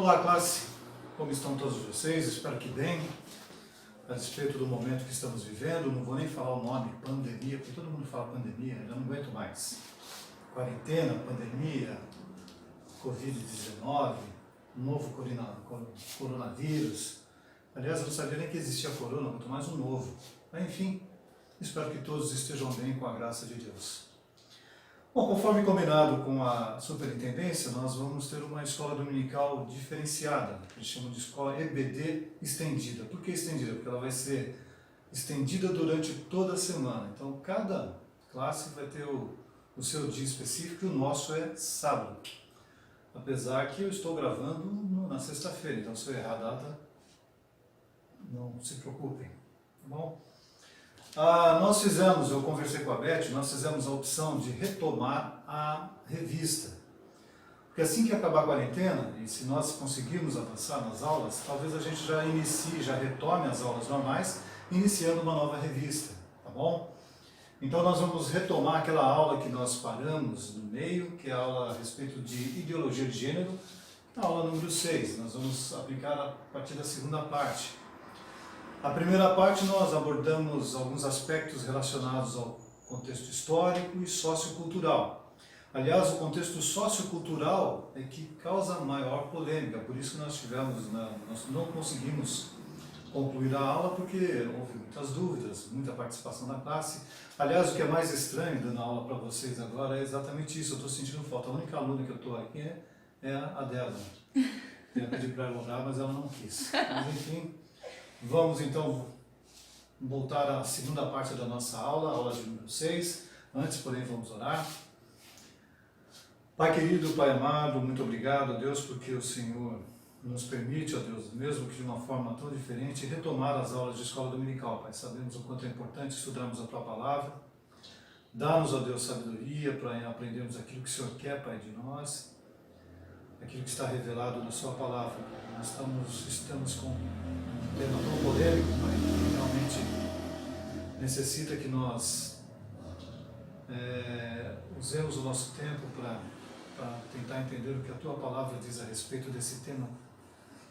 Olá, classe! Como estão todos vocês? Espero que bem. A despeito do momento que estamos vivendo, não vou nem falar o nome, pandemia, porque todo mundo fala pandemia, eu não aguento mais. Quarentena, pandemia, Covid-19, novo coronavírus. Aliás, eu não sabia nem que existia corona, quanto mais um novo. Mas, enfim, espero que todos estejam bem com a graça de Deus. Bom, conforme combinado com a superintendência, nós vamos ter uma escola dominical diferenciada, que eles chamam de escola EBD estendida. Por que estendida? Porque ela vai ser estendida durante toda a semana. Então, cada classe vai ter o seu dia específico, e o nosso é sábado. Apesar que eu estou gravando na sexta-feira, então se eu errar a data, não se preocupem, tá bom? Eu conversei com a Beth, nós fizemos a opção de retomar a revista. Porque assim que acabar a quarentena, e se nós conseguirmos avançar nas aulas, talvez a gente já retome as aulas normais, iniciando uma nova revista, tá bom? Então nós vamos retomar aquela aula que nós paramos no meio, que é a aula a respeito de ideologia de gênero, a aula número 6. Nós vamos aplicar a partir da segunda parte. A primeira parte nós abordamos alguns aspectos relacionados ao contexto histórico e sociocultural. Aliás, o contexto sociocultural é que causa maior polêmica, por isso que nós não conseguimos concluir a aula, porque houve muitas dúvidas, muita participação da classe. Aliás, o que é mais estranho dando aula para vocês agora é exatamente isso, eu estou sentindo falta. A única aluna que eu estou aqui é a dela. Eu pedi para ela orar, mas ela não quis. Mas enfim... Vamos então voltar à segunda parte da nossa aula, a aula de número 6. Antes, porém, vamos orar. Pai querido, Pai amado, muito obrigado, Deus, porque o Senhor nos permite, ó Deus, mesmo que de uma forma tão diferente, retomar as aulas de escola dominical, Pai. Sabemos o quanto é importante estudarmos a Tua Palavra. Dá-nos, ó Deus, sabedoria para aprendermos aquilo que o Senhor quer, Pai, de nós, aquilo que está revelado na Sua Palavra. Nós estamos com um tema tão polêmico, Pai, que realmente necessita que nós usemos o nosso tempo para tentar entender o que a Tua Palavra diz a respeito desse tema,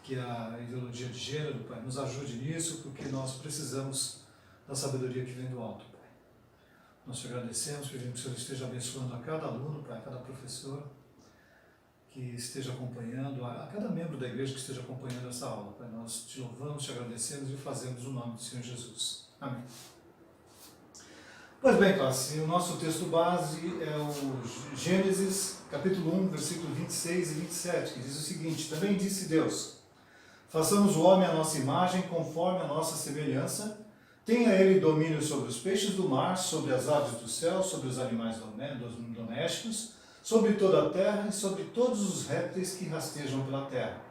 que é a ideologia de gênero, Pai. Nos ajude nisso, porque nós precisamos da sabedoria que vem do alto, Pai. Nós te agradecemos, pedimos que o Senhor esteja abençoando a cada aluno, Pai, a cada professor que esteja acompanhando, a cada membro da igreja que esteja acompanhando essa aula. Pai, nós te louvamos, te agradecemos e o fazemos no nome do Senhor Jesus. Amém. Pois bem, classe, o nosso texto base é o Gênesis, capítulo 1, versículo 26 e 27, que diz o seguinte: Também disse Deus, façamos o homem à nossa imagem, conforme a nossa semelhança, tenha ele domínio sobre os peixes do mar, sobre as aves do céu, sobre os animais domésticos, sobre toda a terra e sobre todos os répteis que rastejam pela terra.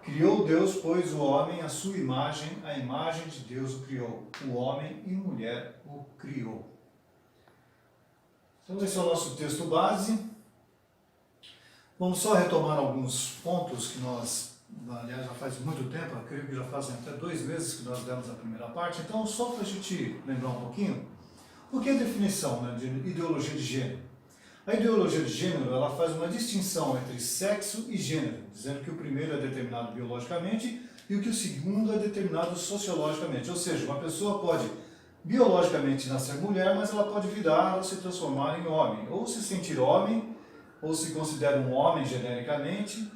Criou Deus, pois, o homem à sua imagem, a imagem de Deus o criou. O homem e mulher o criou. Então esse é o nosso texto base. Vamos só retomar alguns pontos que nós, aliás, já faz muito tempo, eu creio que já fazem até 2 meses que nós demos a primeira parte. Então, só para a gente lembrar um pouquinho, o que é a definição, né, de ideologia de gênero? A ideologia de gênero, ela faz uma distinção entre sexo e gênero, dizendo que o primeiro é determinado biologicamente e o que o segundo é determinado sociologicamente. Ou seja, uma pessoa pode biologicamente nascer mulher, mas ela pode virar ou se transformar em homem, ou se sentir homem, ou se considera um homem genericamente,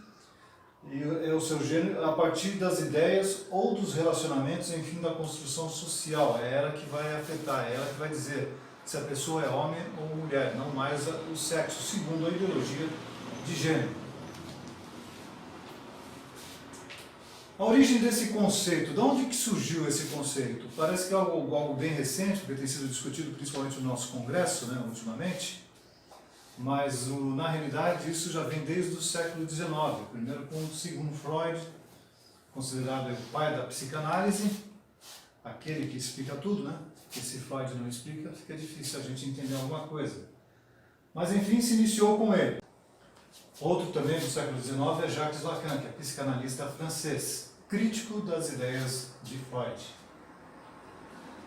e é o seu gênero a partir das ideias ou dos relacionamentos, enfim, da construção social. É ela que vai afetar, é ela que vai dizer se a pessoa é homem ou mulher, não mais o sexo, segundo a ideologia de gênero. A origem desse conceito, de onde que surgiu esse conceito? Parece que é algo bem recente, porque tem sido discutido principalmente no nosso congresso, né, ultimamente, mas na realidade isso já vem desde o século XIX, primeiro com Sigmund Freud, considerado o pai da psicanálise, aquele que explica tudo, né? Porque se Freud não explica, fica difícil a gente entender alguma coisa. Mas enfim, se iniciou com ele. Outro também do século XIX é Jacques Lacan, que é psicanalista francês, crítico das ideias de Freud.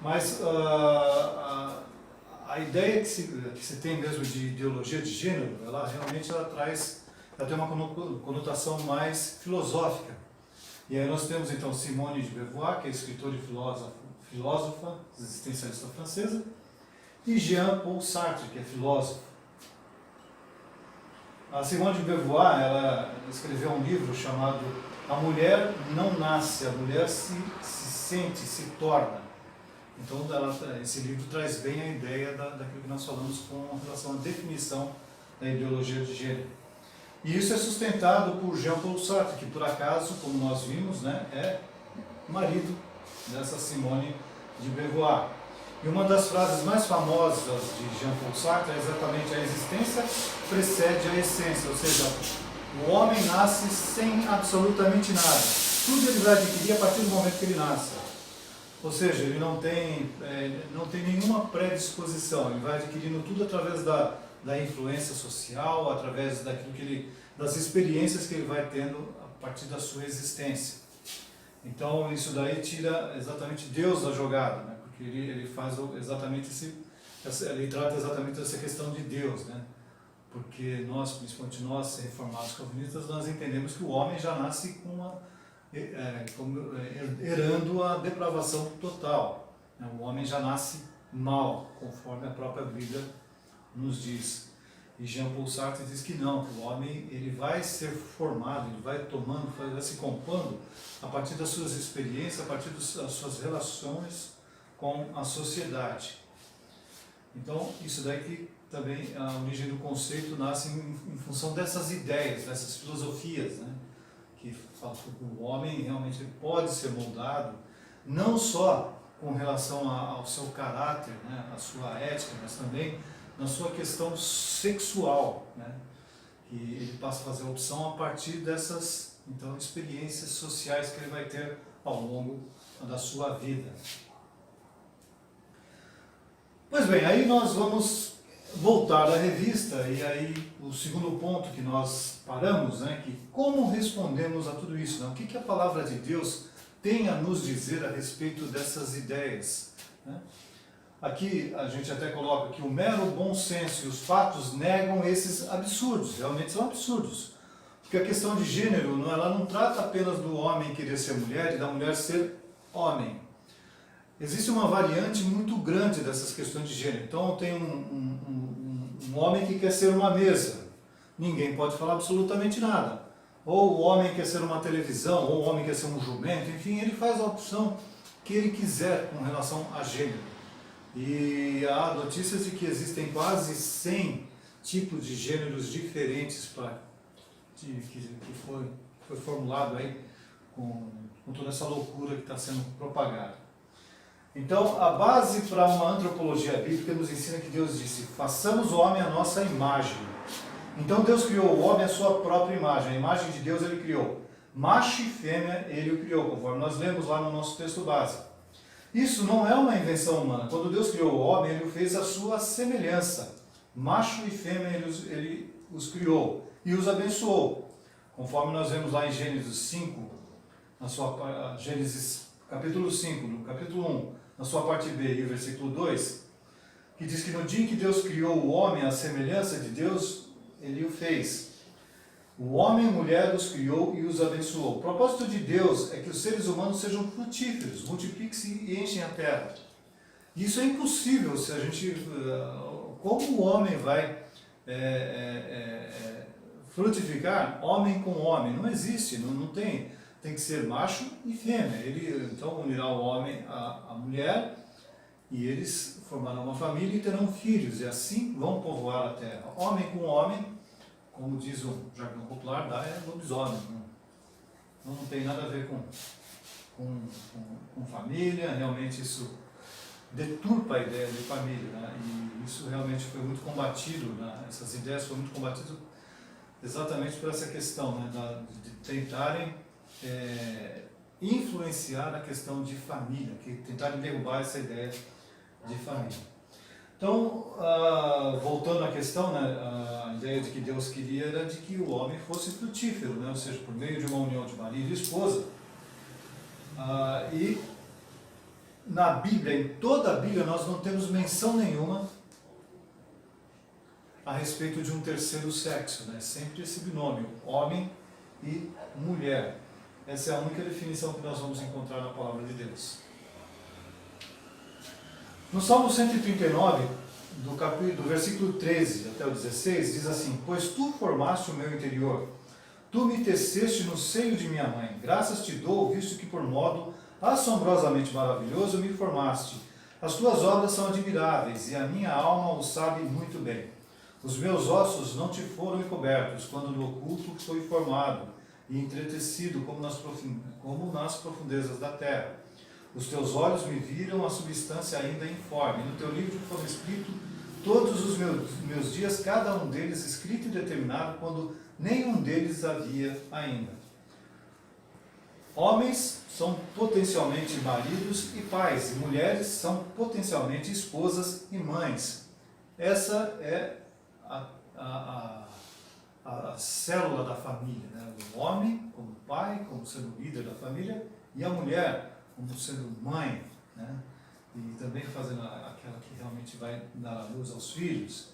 Mas a ideia que se tem mesmo de ideologia de gênero, ela realmente traz ela tem uma conotação mais filosófica. E aí nós temos então Simone de Beauvoir, que é escritora e filósofa existencialista francesa, e Jean-Paul Sartre, que é filósofo. A Simone de Beauvoir, ela escreveu um livro chamado A Mulher Não Nasce, a Mulher se sente, se torna. Então esse livro traz bem a ideia daquilo que nós falamos com relação à definição da ideologia de gênero. E isso é sustentado por Jean-Paul Sartre, que por acaso, como nós vimos, né, é marido dessa Simone de Beauvoir. E uma das frases mais famosas de Jean-Paul Sartre é exatamente: a existência precede a essência, ou seja, o homem nasce sem absolutamente nada. Tudo ele vai adquirir a partir do momento que ele nasce. Ou seja, ele não tem nenhuma predisposição, ele vai adquirindo tudo através da influência social, através das experiências que ele vai tendo a partir da sua existência. Então isso daí tira exatamente Deus da jogada, né? Porque ele faz exatamente ele trata exatamente essa questão de Deus, né? Porque nós, principalmente nós, reformados calvinistas, nós entendemos que o homem já nasce herando a depravação total, né? O homem já nasce mal, conforme a própria Bíblia nos diz. E Jean-Paul Sartre diz que não, que o homem ele vai ser formado, ele vai tomando, vai se compondo a partir das suas experiências, a partir das suas relações com a sociedade. Então, isso daí que também a origem do conceito nasce em função dessas ideias, dessas filosofias, né? Que falam que o homem realmente pode ser moldado, não só com relação ao seu caráter, né? A sua ética, mas também na sua questão sexual, né? Que ele passa a fazer a opção a partir dessas então, experiências sociais que ele vai ter ao longo da sua vida. Pois bem, aí nós vamos voltar à revista, e aí o segundo ponto que nós paramos, né, que como respondemos a tudo isso, né? O que a palavra de Deus tem a nos dizer a respeito dessas ideias, né? Aqui a gente até coloca que o mero bom senso e os fatos negam esses absurdos, realmente são absurdos. Porque a questão de gênero, ela não trata apenas do homem querer ser mulher e da mulher ser homem. Existe uma variante muito grande dessas questões de gênero. Então tem um homem que quer ser uma mesa, ninguém pode falar absolutamente nada. Ou o homem quer ser uma televisão, ou o homem quer ser um jumento, enfim, ele faz a opção que ele quiser com relação a gênero. E há notícias de que existem quase 100 tipos de gêneros diferentes que foi formulado aí com toda essa loucura que está sendo propagada. Então, a base para uma antropologia bíblica nos ensina que Deus disse: façamos o homem à nossa imagem. Então Deus criou o homem à sua própria imagem. A imagem de Deus ele criou. Macho e fêmea ele o criou, conforme nós lemos lá no nosso texto base. Isso não é uma invenção humana. Quando Deus criou o homem, ele o fez à sua semelhança. Macho e fêmea ele os criou e os abençoou. Conforme nós vemos lá em Gênesis 5, Gênesis capítulo 5, no capítulo 1, na sua parte B, e o versículo 2, que diz que no dia em que Deus criou o homem à semelhança de Deus, ele o fez. O homem e a mulher os criou e os abençoou. O propósito de Deus é que os seres humanos sejam frutíferos, multipliquem-se e enchem a terra. Isso é impossível se a gente... Como o homem vai frutificar homem com homem? Não existe, não tem. Tem que ser macho e fêmea. Ele então unirá o homem à mulher e eles formarão uma família e terão filhos. E assim vão povoar a terra. Homem com homem, como diz o jargão popular, é lobisomem. Não tem nada a ver com família. Realmente isso deturpa a ideia de família, né? E isso realmente foi muito combatido, né? Essas ideias foram muito combatidas exatamente por essa questão, né? De tentarem influenciar a questão de família, que tentarem derrubar essa ideia de família. Então, voltando à questão, né, a ideia de que Deus queria era de que o homem fosse frutífero, né, ou seja, por meio de uma união de marido e esposa. E na Bíblia, em toda a Bíblia, nós não temos menção nenhuma a respeito de um terceiro sexo, né? Sempre esse binômio, homem e mulher. Essa é a única definição que nós vamos encontrar na palavra de Deus. No Salmo 139, do versículo 13 até o 16, diz assim: Pois tu formaste o meu interior, tu me teceste no seio de minha mãe. Graças te dou, visto que por modo assombrosamente maravilhoso me formaste. As tuas obras são admiráveis, e a minha alma o sabe muito bem. Os meus ossos não te foram encobertos, quando no oculto foi formado e entretecido como nas profundezas da terra. Os teus olhos me viram a substância ainda informe. No teu livro foram escritos todos os meus dias, cada um deles escrito e determinado, quando nenhum deles havia ainda. Homens são potencialmente maridos e pais, e mulheres são potencialmente esposas e mães. Essa é a célula da família, né? O homem como pai, como sendo líder da família, e a mulher como sendo mãe, né? E também fazendo aquela que realmente vai dar a luz aos filhos.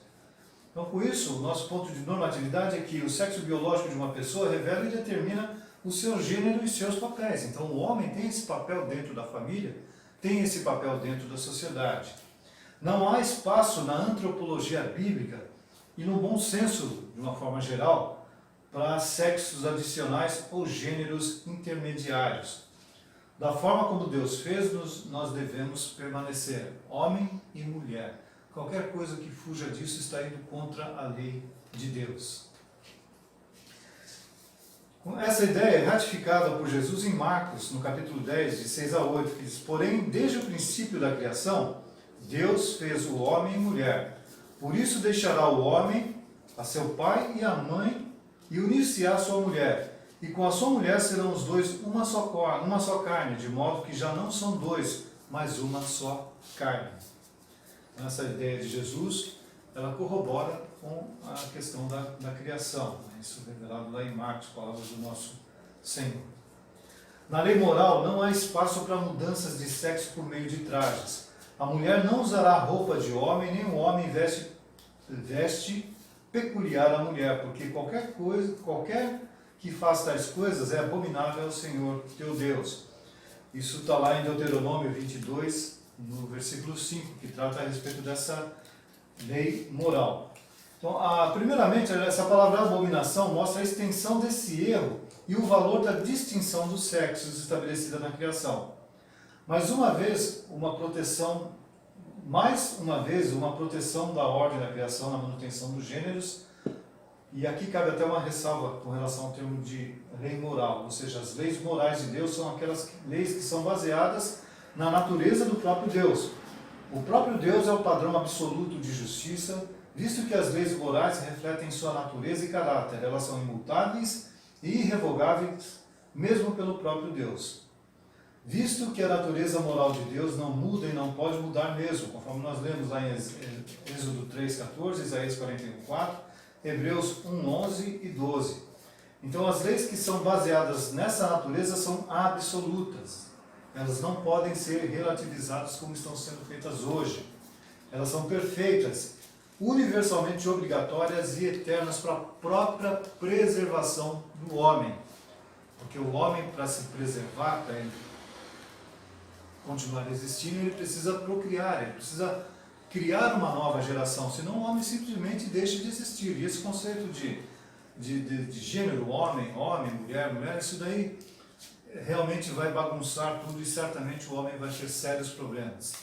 Então, com isso, o nosso ponto de normatividade é que o sexo biológico de uma pessoa revela e determina o seu gênero e seus papéis. Então, o homem tem esse papel dentro da família, tem esse papel dentro da sociedade. Não há espaço na antropologia bíblica e no bom senso, de uma forma geral, para sexos adicionais ou gêneros intermediários. Da forma como Deus fez-nos, nós devemos permanecer homem e mulher. Qualquer coisa que fuja disso está indo contra a lei de Deus. Essa ideia é ratificada por Jesus em Marcos, no capítulo 10, de 6 a 8, que diz: Porém, desde o princípio da criação, Deus fez o homem e mulher. Por isso deixará o homem a seu pai e a mãe e unir-se-á à sua mulher. E com a sua mulher serão os dois uma só carne, de modo que já não são dois, mas uma só carne. Essa ideia de Jesus, ela corrobora com a questão da criação. Isso é revelado lá em Marcos, palavras do nosso Senhor. Na lei moral, não há espaço para mudanças de sexo por meio de trajes. A mulher não usará roupa de homem, nem o homem veste peculiar à mulher, porque qualquer que faz tais coisas é abominável ao Senhor teu Deus. Isso está lá em Deuteronômio 22, no versículo 5, que trata a respeito dessa lei moral. Então, primeiramente, essa palavra abominação mostra a extensão desse erro e o valor da distinção dos sexos estabelecida na criação. Mais uma vez, uma proteção da ordem da criação na manutenção dos gêneros. E aqui cabe até uma ressalva com relação ao termo de lei moral, ou seja, as leis morais de Deus são aquelas leis que são baseadas na natureza do próprio Deus. O próprio Deus é o padrão absoluto de justiça, visto que as leis morais refletem sua natureza e caráter. Elas são imutáveis e irrevogáveis, mesmo pelo próprio Deus. Visto que a natureza moral de Deus não muda e não pode mudar mesmo, conforme nós lemos lá em Êxodo 3:14, Isaías 41:4, Hebreus 1:11 e 12. Então, as leis que são baseadas nessa natureza são absolutas. Elas não podem ser relativizadas como estão sendo feitas hoje. Elas são perfeitas, universalmente obrigatórias e eternas para a própria preservação do homem. Porque o homem, para se preservar, para ele continuar existindo, ele precisa procriar, ele precisa criar uma nova geração, senão o homem simplesmente deixa de existir. E esse conceito de gênero, homem, mulher, isso daí realmente vai bagunçar tudo e certamente o homem vai ter sérios problemas.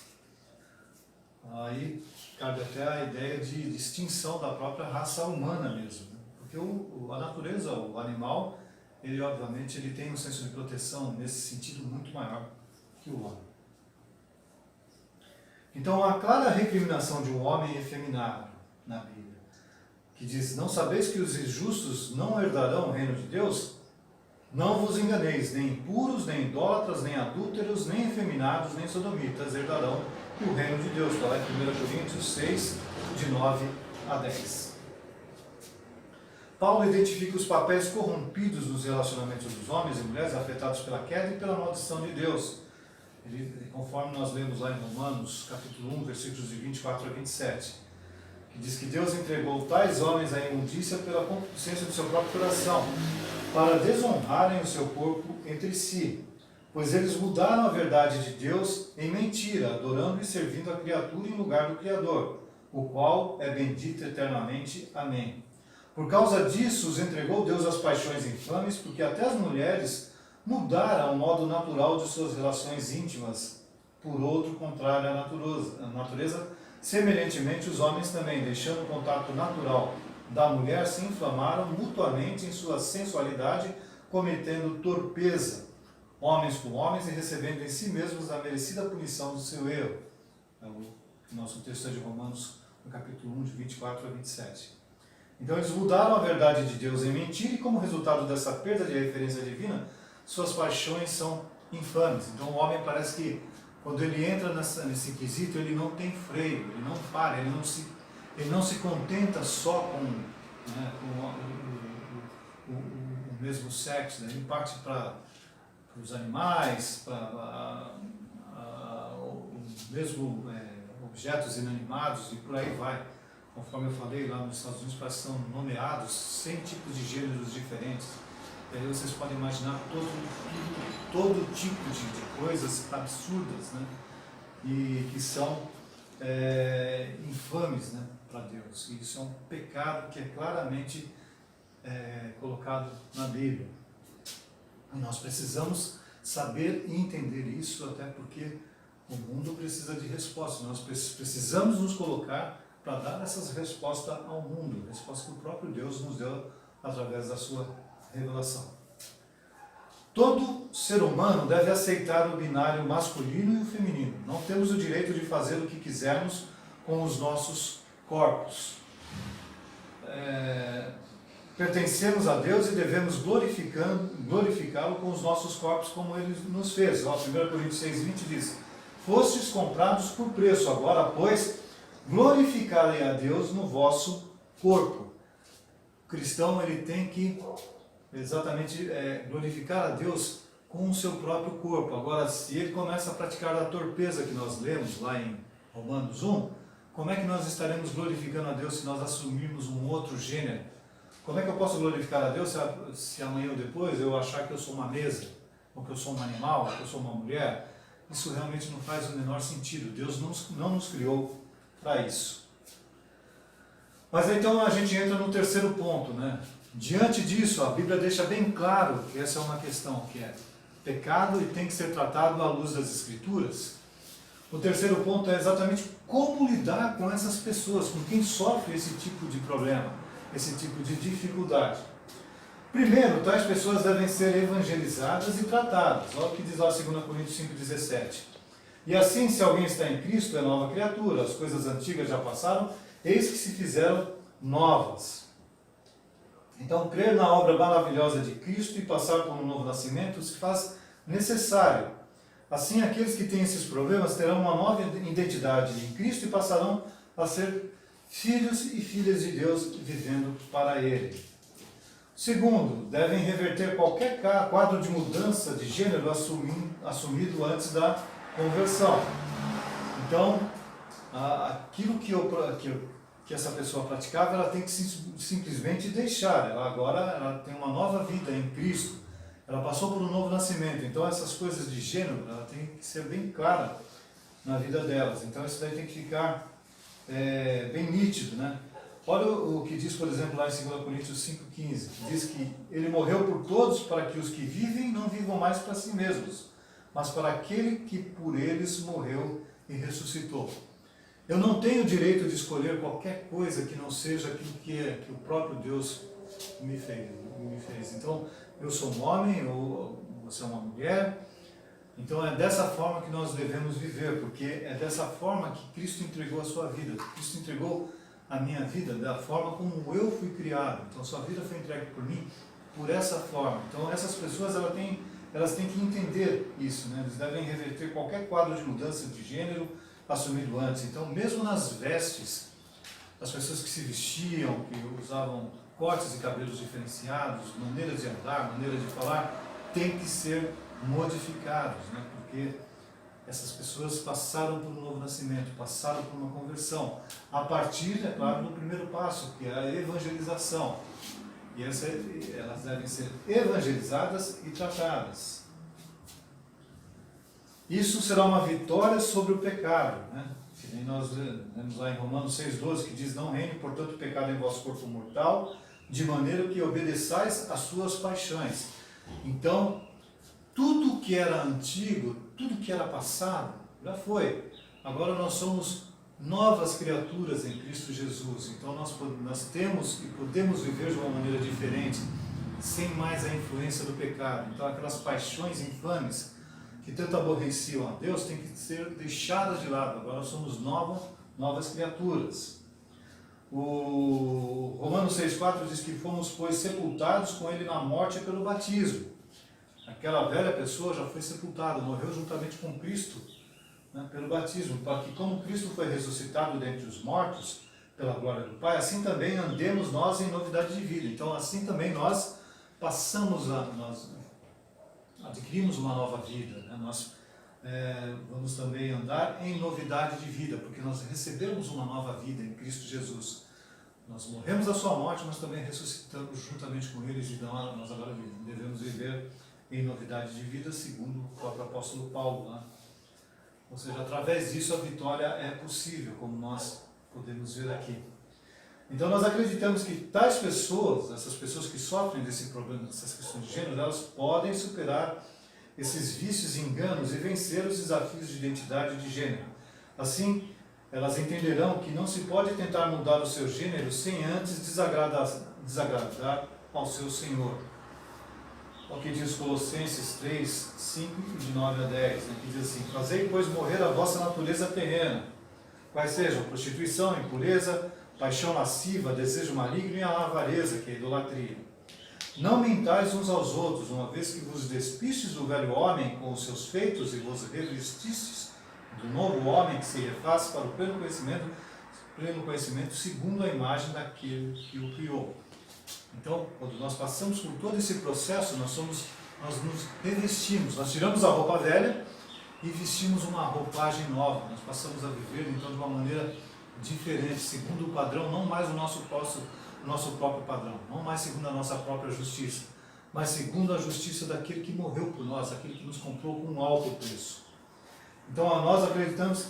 Aí cabe até a ideia de extinção da própria raça humana mesmo, né? Porque a natureza, o animal, ele obviamente ele tem um senso de proteção nesse sentido muito maior que o homem. Então, a clara recriminação de um homem efeminado na Bíblia, que diz: não sabeis que os injustos não herdarão o reino de Deus? Não vos enganeis, nem impuros, nem idólatras, nem adúlteros, nem efeminados, nem sodomitas herdarão o reino de Deus. Está lá em 1 Coríntios 6, de 9 a 10. Paulo identifica os papéis corrompidos nos relacionamentos dos homens e mulheres afetados pela queda e pela maldição de Deus. Conforme nós lemos lá em Romanos, capítulo 1, versículos de 24 a 27. que diz que Deus entregou tais homens à imundícia pela concupiscência do seu próprio coração, para desonrarem o seu corpo entre si, pois eles mudaram a verdade de Deus em mentira, adorando e servindo a criatura em lugar do Criador, o qual é bendito eternamente. Amém. Por causa disso, os entregou Deus às paixões infames, porque até as mulheres mudaram o modo natural de suas relações íntimas por outro contrário à natureza. Semelhantemente, os homens também, deixando o contato natural da mulher, se inflamaram mutuamente em sua sensualidade, cometendo torpeza, homens com homens, e recebendo em si mesmos a merecida punição do seu erro. O nosso texto é de Romanos, no capítulo 1, de 24 a 27. Então eles mudaram a verdade de Deus em mentira, e como resultado dessa perda de referência divina, suas paixões são infames. Então o homem parece que, quando ele entra nesse quesito, ele não tem freio, ele não para, ele não se contenta só com, né, com o mesmo sexo, né? Ele parte para os animais, para os mesmos objetos inanimados, e por aí vai. Conforme eu falei, lá nos Estados Unidos parece que são nomeados 100 tipos de gêneros diferentes. E aí vocês podem imaginar todo tipo de coisas absurdas, né? E que são infames, né, para Deus. E isso é um pecado que é claramente colocado na Bíblia. E nós precisamos saber e entender isso, até porque o mundo precisa de respostas. Nós precisamos nos colocar para dar essas respostas ao mundo, respostas que o próprio Deus nos deu através da sua revelação. Todo ser humano deve aceitar o binário masculino e o feminino. Não temos o direito de fazer o que quisermos com os nossos corpos. Pertencemos a Deus e devemos glorificá-lo com os nossos corpos, como Ele nos fez. 1 Coríntios 6,20 diz: fostes comprados por preço, agora, pois, glorificai a Deus no vosso corpo. O cristão, ele tem que exatamente glorificar a Deus com o seu próprio corpo. Agora, se ele começa a praticar a torpeza que nós lemos lá em Romanos 1, como é que nós estaremos glorificando a Deus se nós assumirmos um outro gênero? Como é que eu posso glorificar a Deus se amanhã ou depois eu achar que eu sou uma mesa, ou que eu sou um animal, ou que eu sou uma mulher? Isso realmente não faz o menor sentido. Deus não nos criou para isso. Mas então a gente entra no terceiro ponto, né? Diante disso, a Bíblia deixa bem claro que essa é uma questão que é pecado e tem que ser tratado à luz das Escrituras. O terceiro ponto é exatamente como lidar com essas pessoas, com quem sofre esse tipo de problema, esse tipo de dificuldade. Primeiro, tais pessoas devem ser evangelizadas e tratadas. Olha o que diz lá 2 Coríntios 5,17. E assim, se alguém está em Cristo, é nova criatura, as coisas antigas já passaram, eis que se fizeram novas. Então, crer na obra maravilhosa de Cristo e passar por um novo nascimento se faz necessário. Assim, aqueles que têm esses problemas terão uma nova identidade em Cristo e passarão a ser filhos e filhas de Deus vivendo para Ele. Segundo, devem reverter qualquer quadro de mudança de gênero assumido antes da conversão. Então, aquilo que essa pessoa praticava, ela tem que simplesmente deixar. Ela tem uma nova vida em Cristo. Ela passou por um novo nascimento. Então, essas coisas de gênero, ela tem que ser bem clara na vida delas. Então, isso daí tem que ficar bem nítido, né? Olha o que diz, por exemplo, lá em 2 Coríntios 5,15. Diz que Ele morreu por todos para que os que vivem não vivam mais para si mesmos, mas para aquele que por eles morreu e ressuscitou. Eu não tenho o direito de escolher qualquer coisa que não seja aquilo que o próprio Deus me fez. Então, eu sou um homem, ou você é uma mulher. Então, é dessa forma que nós devemos viver, porque é dessa forma que Cristo entregou a sua vida. Cristo entregou a minha vida da forma como eu fui criado. Então, sua vida foi entregue por mim por essa forma. Então, essas pessoas elas têm que entender isso, né? Eles devem reverter qualquer quadro de mudança de gênero assumido antes. Então, mesmo nas vestes, as pessoas que se vestiam, que usavam cortes de cabelos diferenciados, maneiras de andar, maneiras de falar, têm que ser modificados, né? Porque Essas pessoas passaram por um novo nascimento, passaram por uma conversão, a partir, é claro, do primeiro passo, que é a evangelização. E elas devem ser evangelizadas e tratadas. Isso será uma vitória sobre o pecado, né? Que nem nós lemos lá em Romanos 6,12, que diz: não reine, portanto, o pecado em vosso corpo mortal, de maneira que obedeçais às suas paixões. Então, tudo que era antigo, tudo que era passado, já foi. Agora nós somos novas criaturas em Cristo Jesus. Então nós temos e podemos viver de uma maneira diferente, sem mais a influência do pecado. Então aquelas paixões infames que tanto aborreciam a Deus têm que ser deixadas de lado. Agora nós somos novas criaturas. O Romanos 6,4 diz que fomos, pois, sepultados com Ele na morte pelo batismo. Aquela velha pessoa já foi sepultada, morreu juntamente com Cristo, né, pelo batismo, para que, como Cristo foi ressuscitado dentre os mortos, pela glória do Pai, assim também andemos nós em novidade de vida. Então, assim também nós nós adquirimos uma nova vida, né? Nós vamos também andar em novidade de vida, porque nós recebemos uma nova vida em Cristo Jesus. Nós morremos a sua morte, mas também ressuscitamos juntamente com Ele, e nós agora devemos viver em novidade de vida, segundo o próprio apóstolo Paulo, né? Ou seja, através disso a vitória é possível, como nós podemos ver aqui. Então nós acreditamos que tais pessoas, essas pessoas que sofrem desse problema, dessas questões de gênero, elas podem superar esses vícios e enganos e vencer os desafios de identidade de gênero. Assim, elas entenderão que não se pode tentar mudar o seu gênero sem antes desagradar ao seu Senhor. O que diz Colossenses 3, 5 e de 9 a 10, né, que diz assim: fazei, pois, morrer a vossa natureza terrena, quais sejam prostituição, impureza, paixão lasciva, desejo maligno e a avareza, que é a idolatria. Não mentais uns aos outros, uma vez que vos despistes do velho homem com os seus feitos e vos revestistes do novo homem que se refaz para o pleno conhecimento segundo a imagem daquele que o criou. Então, quando nós passamos por todo esse processo, nós nos revestimos, nós tiramos a roupa velha e vestimos uma roupagem nova. Nós passamos a viver, então, de uma maneira diferente, segundo o padrão, não mais o nosso próprio padrão, não mais segundo a nossa própria justiça, mas segundo a justiça daquele que morreu por nós, aquele que nos comprou com um alto preço. Então, nós acreditamos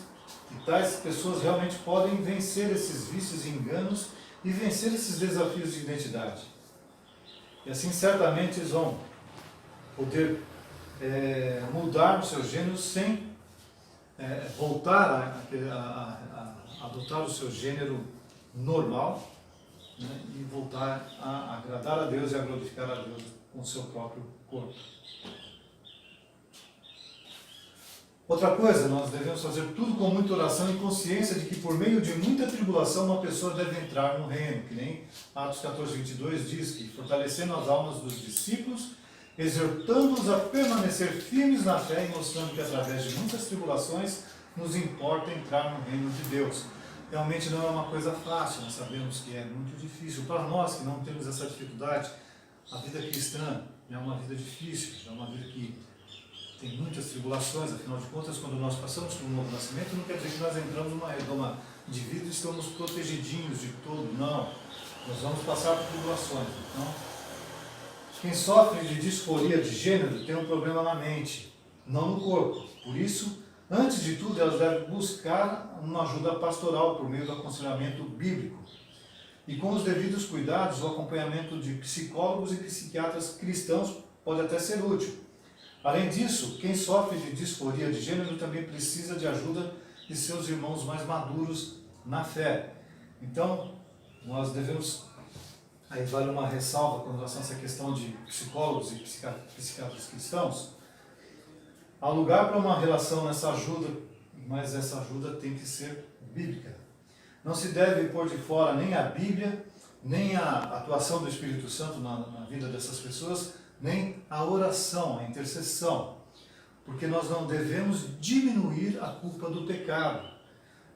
que tais pessoas realmente podem vencer esses vícios e enganos e vencer esses desafios de identidade. E assim, certamente, eles vão poder mudar o seu gênero sem voltar a adotar o seu gênero normal, né, e voltar a agradar a Deus e a glorificar a Deus com o seu próprio corpo. Outra coisa, nós devemos fazer tudo com muita oração e consciência de que por meio de muita tribulação uma pessoa deve entrar no reino, que nem Atos 14, 22 diz, que fortalecendo as almas dos discípulos, exortando-os a permanecer firmes na fé e mostrando que através de muitas tribulações nos importa entrar no reino de Deus. Realmente não é uma coisa fácil, nós sabemos que é muito difícil. Para nós que não temos essa dificuldade, a vida cristã é uma vida difícil, é uma vida que tem muitas tribulações. Afinal de contas, quando nós passamos por um novo nascimento, não quer dizer que nós entramos numa redoma de vida e estamos protegidinhos de todo. Não, nós vamos passar por tribulações. Então, quem sofre de disforia de gênero tem um problema na mente, não no corpo. Por isso, antes de tudo, elas devem buscar uma ajuda pastoral por meio do aconselhamento bíblico. E com os devidos cuidados, o acompanhamento de psicólogos e psiquiatras cristãos pode até ser útil. Além disso, quem sofre de disforia de gênero também precisa de ajuda de seus irmãos mais maduros na fé. Então, nós devemos, aí vale uma ressalva com relação a essa questão de psicólogos e psiquiatras cristãos, há lugar para uma relação nessa ajuda, mas essa ajuda tem que ser bíblica. Não se deve pôr de fora nem a Bíblia, nem a atuação do Espírito Santo na vida dessas pessoas, nem a oração, a intercessão, porque nós não devemos diminuir a culpa do pecado,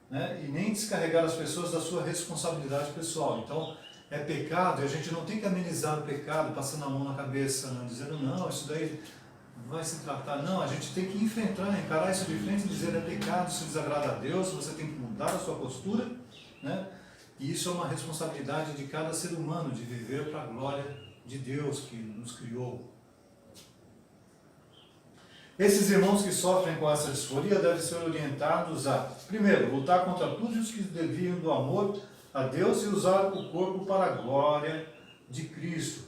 né? E nem descarregar as pessoas da sua responsabilidade pessoal. Então, é pecado e a gente não tem que amenizar o pecado passando a mão na cabeça, não, dizendo, não, isso daí vai se tratar. Não, a gente tem que enfrentar, encarar isso de frente e dizer é pecado, isso desagrada a Deus, você tem que mudar a sua postura, né? E isso é uma responsabilidade de cada ser humano, de viver para a glória de Deus que nos criou. Esses irmãos que sofrem com essa disforia devem ser orientados a, primeiro, lutar contra tudo os que desviam do amor a Deus e usar o corpo para a glória de Cristo.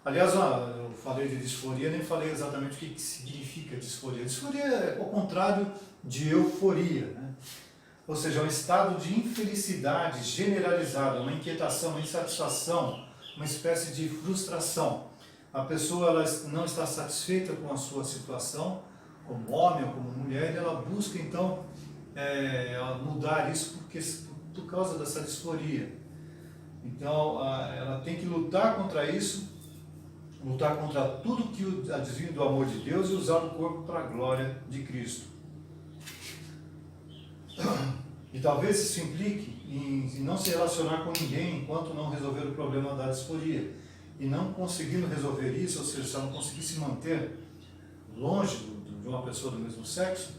Aliás, eu falei de disforia, nem falei exatamente o que significa disforia. Disforia é o contrário de euforia, né? Ou seja, é um estado de infelicidade generalizada, uma inquietação, uma insatisfação, uma espécie de frustração. A pessoa ela não está satisfeita com a sua situação, como homem ou como mulher, e ela busca então mudar isso por causa dessa disforia. Então ela tem que lutar contra isso, lutar contra tudo que a desvia do amor de Deus e usar o corpo para a glória de Cristo. E talvez isso implique em não se relacionar com ninguém enquanto não resolver o problema da disforia. E não conseguindo resolver isso, ou seja, se ela não conseguir se manter longe de uma pessoa do mesmo sexo,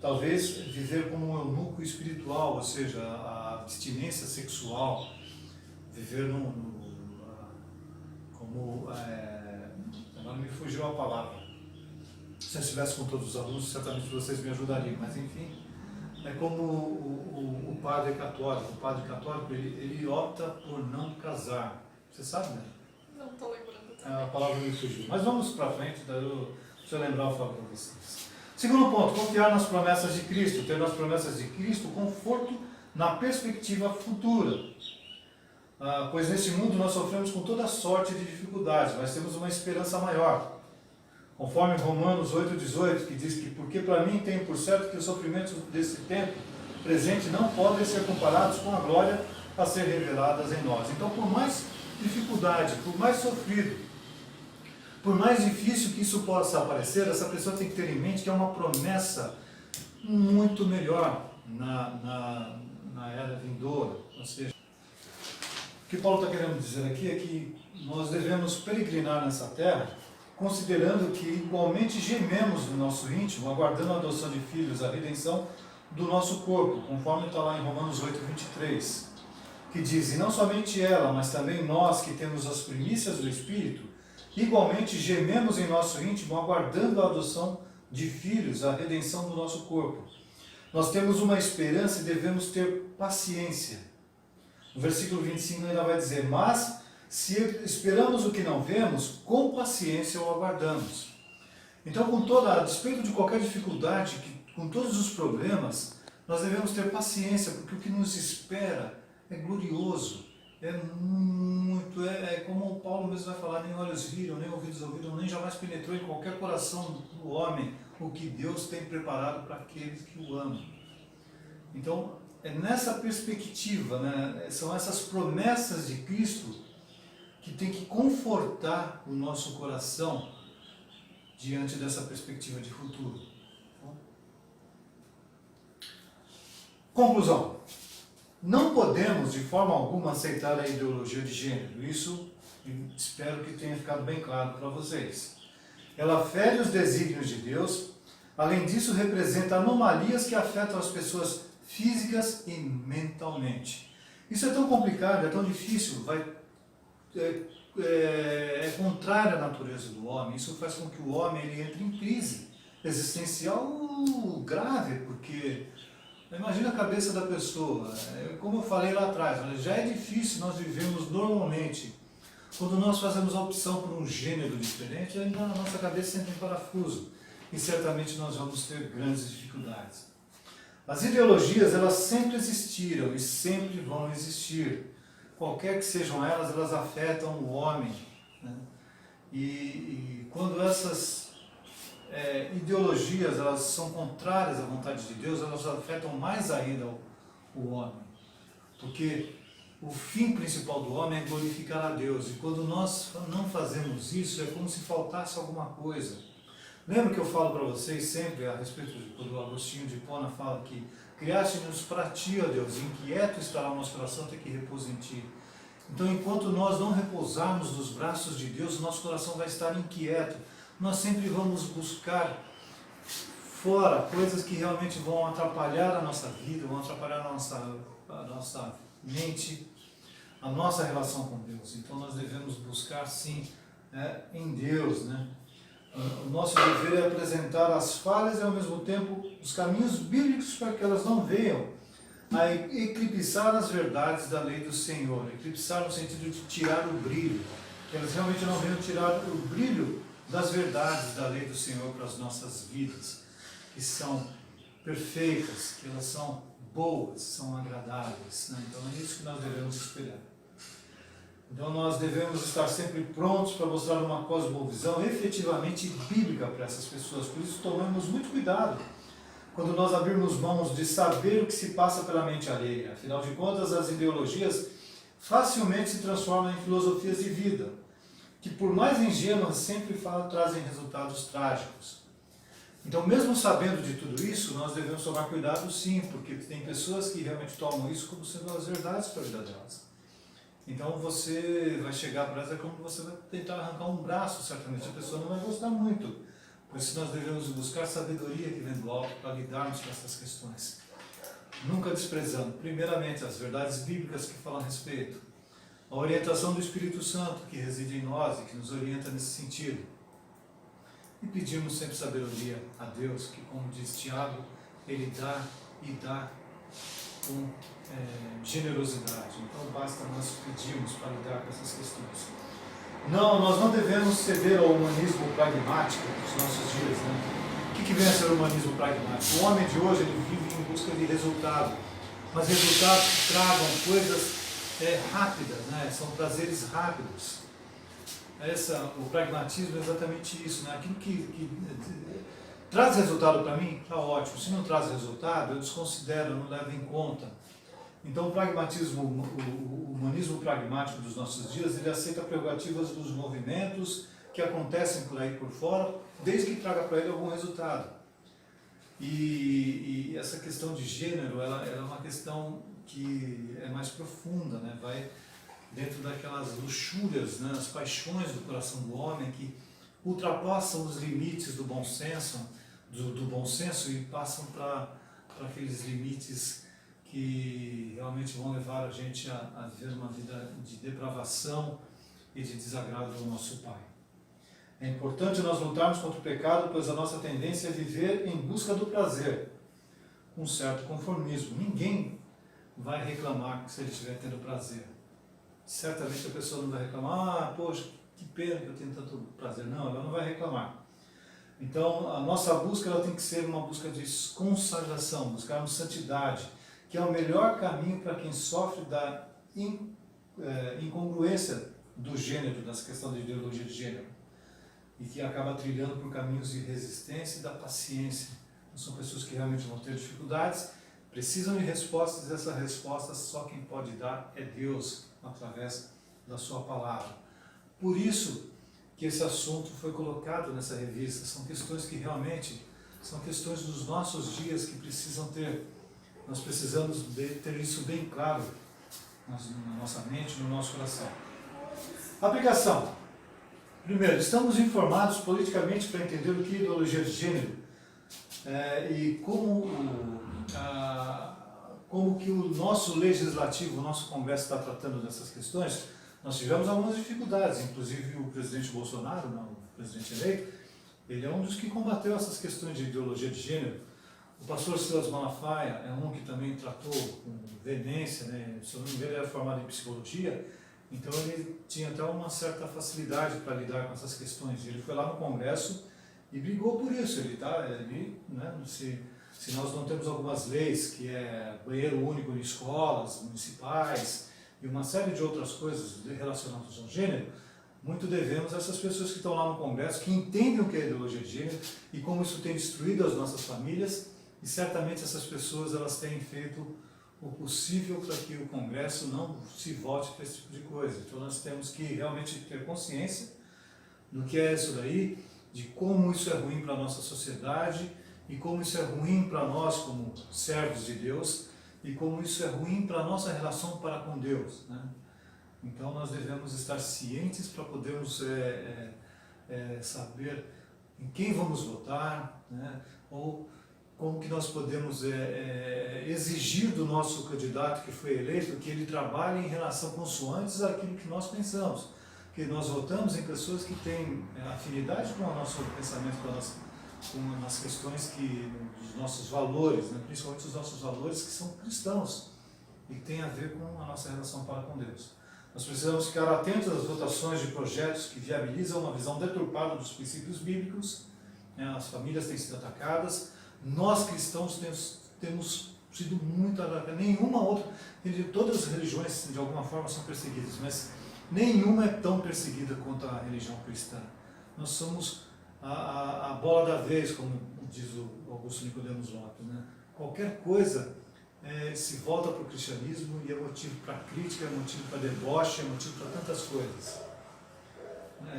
talvez viver como um eunuco espiritual, ou seja, a abstinência sexual, viver agora me fugiu a palavra. Se eu estivesse com todos os alunos, certamente vocês me ajudariam, mas enfim, é como o padre católico. O padre católico, ele opta por não casar. Você sabe, né? Não estou lembrando também. A palavra me fugiu. Mas vamos para frente, se eu lembrar eu falo para vocês. Segundo ponto, confiar nas promessas de Cristo. Ter nas promessas de Cristo conforto na perspectiva futura. Pois neste mundo nós sofremos com toda sorte de dificuldades, mas temos uma esperança maior. Conforme Romanos 8,18, que diz que porque para mim tenho por certo que os sofrimentos desse tempo presente não podem ser comparados com a glória a ser reveladas em nós. Então, por mais dificuldade, por mais sofrido, por mais difícil que isso possa parecer, essa pessoa tem que ter em mente que é uma promessa muito melhor na era vindoura. Ou seja, o que Paulo está querendo dizer aqui é que nós devemos peregrinar nessa terra, considerando que igualmente gememos no nosso íntimo, aguardando a adoção de filhos, a redenção do nosso corpo, conforme está lá em Romanos 8,23, que diz, e não somente ela, mas também nós que temos as primícias do Espírito, igualmente gememos em nosso íntimo, aguardando a adoção de filhos, a redenção do nosso corpo. Nós temos uma esperança e devemos ter paciência. No versículo 25 ainda vai dizer, mas se esperamos o que não vemos, com paciência o aguardamos. Então, a despeito de qualquer dificuldade, com todos os problemas, nós devemos ter paciência, porque o que nos espera é glorioso, é como o Paulo mesmo vai falar, nem olhos viram, nem ouvidos ouviram, nem jamais penetrou em qualquer coração do homem o que Deus tem preparado para aqueles que o amam. Então, é nessa perspectiva, né, são essas promessas de Cristo que tem que confortar o nosso coração diante dessa perspectiva de futuro. Conclusão. Não podemos de forma alguma aceitar a ideologia de gênero. Isso espero que tenha ficado bem claro para vocês. Ela fere os desígnios de Deus. Além disso, representa anomalias que afetam as pessoas físicas e mentalmente. Isso é tão complicado, é tão difícil, é contrário à natureza do homem. Isso faz com que o homem ele entre em crise existencial grave, porque imagina a cabeça da pessoa. Como eu falei lá atrás, já é difícil nós vivemos normalmente. Quando nós fazemos a opção por um gênero diferente, ainda a nossa cabeça entra em parafuso. E certamente nós vamos ter grandes dificuldades. As ideologias, elas sempre existiram e sempre vão existir. Qualquer que sejam elas, elas afetam o homem, né? E quando essas ideologias elas são contrárias à vontade de Deus, elas afetam mais ainda o homem. Porque o fim principal do homem é glorificar a Deus. E quando nós não fazemos isso, é como se faltasse alguma coisa. Lembra que eu falo para vocês sempre a respeito de quando o Agostinho de Hipona fala que criaste-nos para ti, ó Deus, inquieto estará o nosso coração até que repousa em ti. Então, enquanto nós não repousarmos nos braços de Deus, o nosso coração vai estar inquieto, nós sempre vamos buscar fora coisas que realmente vão atrapalhar a nossa vida, vão atrapalhar a nossa mente, a nossa relação com Deus. Então nós devemos buscar sim em Deus, né? O nosso dever é apresentar as falhas e ao mesmo tempo os caminhos bíblicos para que elas não venham a eclipsar as verdades da lei do Senhor. Eclipsar no sentido de tirar o brilho, que elas realmente não venham tirar o brilho das verdades da lei do Senhor para as nossas vidas, que são perfeitas, que elas são boas, são agradáveis, né? Então é isso que nós devemos espelhar. Então nós devemos estar sempre prontos para mostrar uma cosmovisão efetivamente bíblica para essas pessoas. Por isso tomamos muito cuidado quando nós abrirmos mãos de saber o que se passa pela mente alheia. Afinal de contas, as ideologias facilmente se transformam em filosofias de vida, que por mais ingênuas sempre trazem resultados trágicos. Então, mesmo sabendo de tudo isso, nós devemos tomar cuidado sim, porque tem pessoas que realmente tomam isso como sendo as verdades para a vida delas. Então você vai chegar para elas, é como você vai tentar arrancar um braço, certamente a pessoa não vai gostar muito. Por isso nós devemos buscar sabedoria que vem do alto para lidarmos com essas questões. Nunca desprezando, primeiramente, as verdades bíblicas que falam a respeito, a orientação do Espírito Santo que reside em nós e que nos orienta nesse sentido. E pedimos sempre sabedoria a Deus, que, como diz Tiago, Ele dá e dá com generosidade. Então basta nós pedirmos para lidar com essas questões. Não, nós não devemos ceder ao humanismo pragmático dos nossos dias, né? O que vem a ser o humanismo pragmático? O homem de hoje ele vive em busca de resultado, mas resultados que tragam coisas rápidas, né? São prazeres rápidos. O pragmatismo é exatamente isso, né? Aquilo que traz resultado para mim, está ótimo. Se não traz resultado, eu desconsidero, eu não levo em conta. Então o pragmatismo, o humanismo pragmático dos nossos dias, ele aceita prerrogativas dos movimentos que acontecem por aí por fora, desde que traga para ele algum resultado. E essa questão de gênero, ela é uma questão que é mais profunda, né? Vai dentro daquelas luxúrias, né? As paixões do coração do homem que ultrapassam os limites do bom senso, e passam para aqueles limites que realmente vão levar a gente a viver uma vida de depravação e de desagrado ao nosso Pai. É importante nós lutarmos contra o pecado, pois a nossa tendência é viver em busca do prazer, com um certo conformismo. Ninguém vai reclamar se ele estiver tendo prazer. Certamente a pessoa não vai reclamar, poxa, que pena que eu tenho tanto prazer. Não, ela não vai reclamar. Então, a nossa busca ela tem que ser uma busca de consagração, buscarmos santidade, que é o melhor caminho para quem sofre da incongruência do gênero, dessa questão de ideologia de gênero, e que acaba trilhando por caminhos de resistência e da paciência. Então, são pessoas que realmente vão ter dificuldades, precisam de respostas, e essa resposta só quem pode dar é Deus, através da sua palavra. Por isso que esse assunto foi colocado nessa revista. São questões que realmente são questões dos nossos dias que precisam ter. Nós precisamos ter isso bem claro na nossa mente, no nosso coração. Aplicação. Primeiro, estamos informados politicamente para entender o que é ideologia de gênero e como que o nosso legislativo, o nosso Congresso está tratando dessas questões. Nós tivemos algumas dificuldades, inclusive o presidente Bolsonaro, o presidente eleito, ele é um dos que combateu essas questões de ideologia de gênero. O pastor Silas Malafaia é um que também tratou com veemência, né? Se eu não me engano, ele era formado em psicologia, então ele tinha até uma certa facilidade para lidar com essas questões. Ele foi lá no Congresso e brigou por isso. Se nós não temos algumas leis, que é banheiro único em escolas municipais e uma série de outras coisas relacionadas ao gênero, muito devemos a essas pessoas que estão lá no Congresso, que entendem o que é ideologia de gênero e como isso tem destruído as nossas famílias, e certamente essas pessoas elas têm feito o possível para que o Congresso não se vote para esse tipo de coisa. Então nós temos que realmente ter consciência do que é isso daí, de como isso é ruim para a nossa sociedade e como isso é ruim para nós como servos de Deus e como isso é ruim para a nossa relação para com Deus, né? Então nós devemos estar cientes para podermos saber em quem vamos votar, né? Ou como que nós podemos exigir do nosso candidato que foi eleito que ele trabalhe em relação consoantes àquilo que nós pensamos. Que nós votamos em pessoas que têm afinidade com o nosso pensamento, com as questões dos nossos valores, né? Principalmente os nossos valores que são cristãos e que têm a ver com a nossa relação para com Deus. Nós precisamos ficar atentos às votações de projetos que viabilizam uma visão deturpada dos princípios bíblicos, né? As famílias têm sido atacadas, nós cristãos temos sido muito atacados, nenhuma outra, todas as religiões de alguma forma são perseguidas, mas nenhuma é tão perseguida quanto a religião cristã. Nós somos a bola da vez, como diz o Augusto Nicodemos Lopes, né? Qualquer coisa se volta para o cristianismo e é motivo para crítica, é motivo para deboche, é motivo para tantas coisas.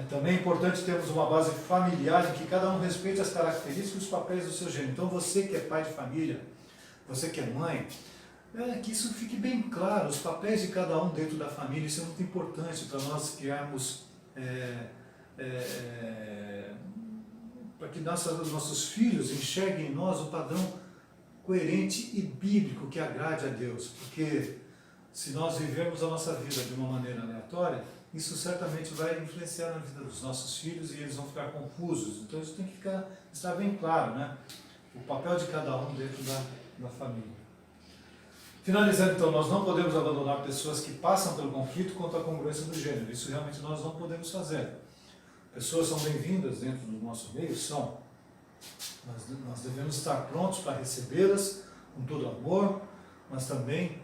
Também é importante termos uma base familiar em que cada um respeite as características e os papéis do seu gênero. Então você que é pai de família, você que é mãe, que isso fique bem claro, os papéis de cada um dentro da família, isso é muito importante para nós criarmos, para que nossos filhos enxerguem em nós um padrão coerente e bíblico que agrade a Deus, porque se nós vivermos a nossa vida de uma maneira aleatória, isso certamente vai influenciar na vida dos nossos filhos e eles vão ficar confusos. Então isso tem que estar bem claro, né? O papel de cada um dentro da família. Finalizando, então, nós não podemos abandonar pessoas que passam pelo conflito quanto à congruência do gênero. Isso realmente nós não podemos fazer. Pessoas são bem-vindas dentro do nosso meio, são. Nós devemos estar prontos para recebê-las com todo amor, mas também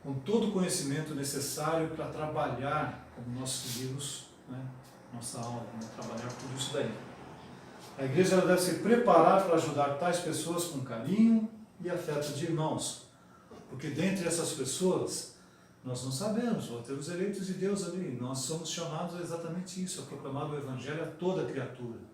com todo o conhecimento necessário para trabalhar, como nós seguimos, né, nossa aula, trabalhar por isso daí. A igreja ela deve se preparar para ajudar tais pessoas com carinho e afeto de irmãos, porque dentre essas pessoas, nós não sabemos, vão ter os eleitos de Deus ali, nós somos chamados a exatamente isso, a proclamar o Evangelho a toda criatura.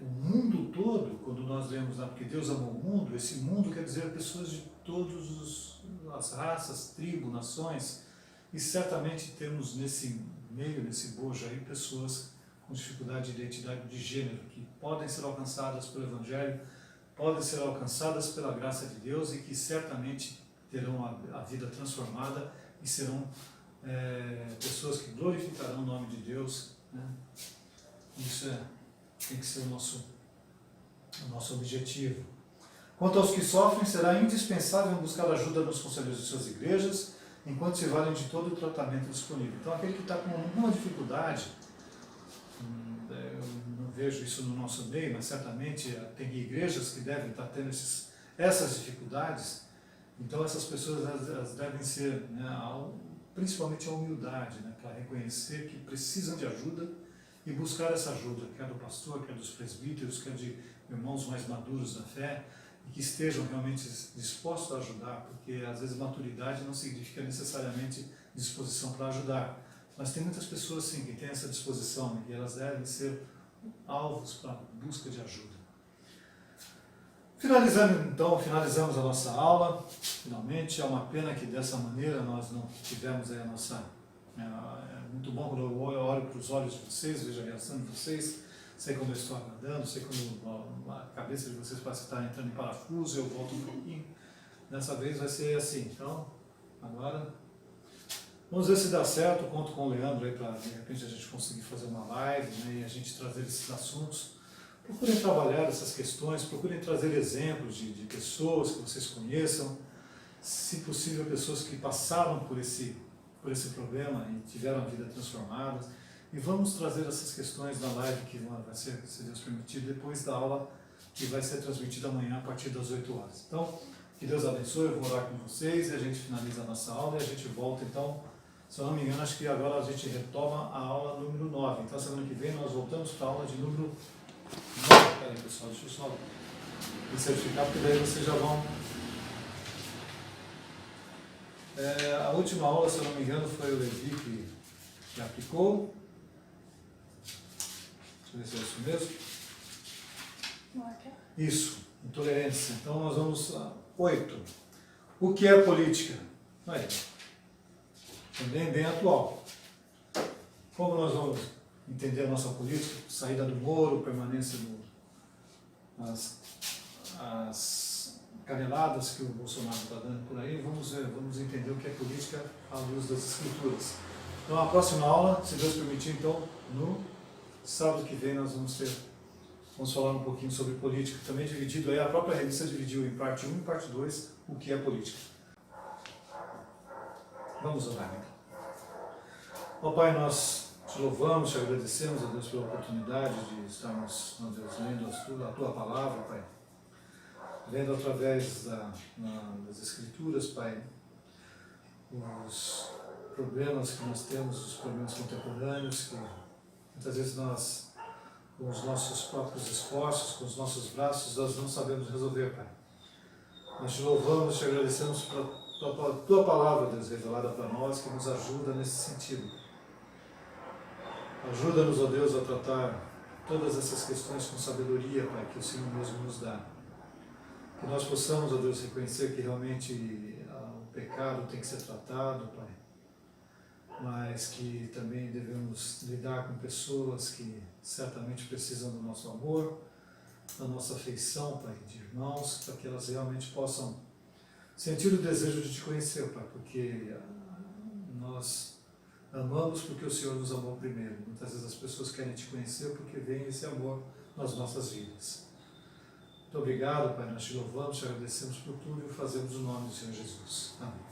O mundo todo, quando nós lemos lá, porque Deus amou o mundo, esse mundo quer dizer pessoas de todas as raças, tribos, nações, e certamente temos nesse meio, nesse bojo aí, pessoas com dificuldade de identidade de gênero, que podem ser alcançadas pelo Evangelho, podem ser alcançadas pela graça de Deus e que certamente terão a vida transformada e serão pessoas que glorificarão o nome de Deus, né? Isso tem que ser o nosso objetivo. Quanto aos que sofrem, será indispensável buscar ajuda nos conselhos de suas igrejas, enquanto se valem de todo o tratamento disponível. Então, aquele que está com alguma dificuldade, eu não vejo isso no nosso meio, mas certamente tem igrejas que devem estar tendo essas dificuldades. Então, essas pessoas elas devem ser, né, principalmente a humildade, né, para reconhecer que precisam de ajuda e buscar essa ajuda, quer do pastor, quer dos presbíteros, quer de irmãos mais maduros da fé, e que estejam realmente dispostos a ajudar, porque às vezes maturidade não significa necessariamente disposição para ajudar, mas tem muitas pessoas sim que têm essa disposição, né, e elas devem ser alvos para busca de ajuda. Finalizamos a nossa aula, finalmente. É uma pena que dessa maneira nós não tivemos aí a nossa... É muito bom quando eu olho para os olhos de vocês, vejo a reação de vocês, sei quando eu estou aguardando, sei quando a cabeça de vocês parece estar entrando em parafuso, eu volto um pouquinho. Dessa vez vai ser assim. Então, agora, vamos ver se dá certo. Eu conto com o Leandro aí para, de repente, a gente conseguir fazer uma live, né, e a gente trazer esses assuntos. Procurem trabalhar essas questões, procurem trazer exemplos de pessoas que vocês conheçam, se possível, pessoas que passaram por esse problema e tiveram a vida transformada. E vamos trazer essas questões na live que vai ser, se Deus permitir, depois da aula que vai ser transmitida amanhã a partir das 8 horas. Então, que Deus abençoe, eu vou orar com vocês e a gente finaliza a nossa aula e a gente volta, então, se eu não me engano, acho que agora a gente retoma a aula número 9. Então, semana que vem nós voltamos para a aula de número 9. Espera aí, pessoal, deixa eu só me certificar, porque daí vocês já vão... a última aula, se eu não me engano, foi o Levi que aplicou. Deixa eu ver se é isso mesmo. Isso, intolerância. Então nós vamos a 8. O que é política? Aí, também bem atual. Como nós vamos entender a nossa política, saída do Moro, permanência as caneladas que o Bolsonaro está dando por aí, vamos entender o que é política à luz das Escrituras. Então, a próxima aula, se Deus permitir, então, no sábado que vem nós vamos falar um pouquinho sobre política, também dividido aí, a própria revista dividiu em parte 1 e parte 2 o que é política. Vamos orar, então. Ó Pai, nós te louvamos, te agradecemos, a Deus, pela oportunidade de estarmos, ó Deus, lendo a Tua palavra, Pai. Vendo através das Escrituras, Pai, os problemas que nós temos, os problemas contemporâneos, que muitas vezes nós, com os nossos próprios esforços, com os nossos braços, nós não sabemos resolver, Pai. Nós te louvamos, te agradecemos pela Tua palavra, Deus, revelada para nós, que nos ajuda nesse sentido. Ajuda-nos, ó Deus, a tratar todas essas questões com sabedoria, Pai, que o Senhor mesmo nos dá. Que nós possamos, ó Deus, reconhecer que realmente o pecado tem que ser tratado, Pai, mas que também devemos lidar com pessoas que certamente precisam do nosso amor, da nossa afeição, Pai, de irmãos, para que elas realmente possam sentir o desejo de Te conhecer, Pai, porque nós amamos porque o Senhor nos amou primeiro. Muitas vezes as pessoas querem Te conhecer porque vem esse amor nas nossas vidas. Muito obrigado, Pai, nós Te louvamos, Te agradecemos por tudo e o fazemos no nome do Senhor Jesus. Amém.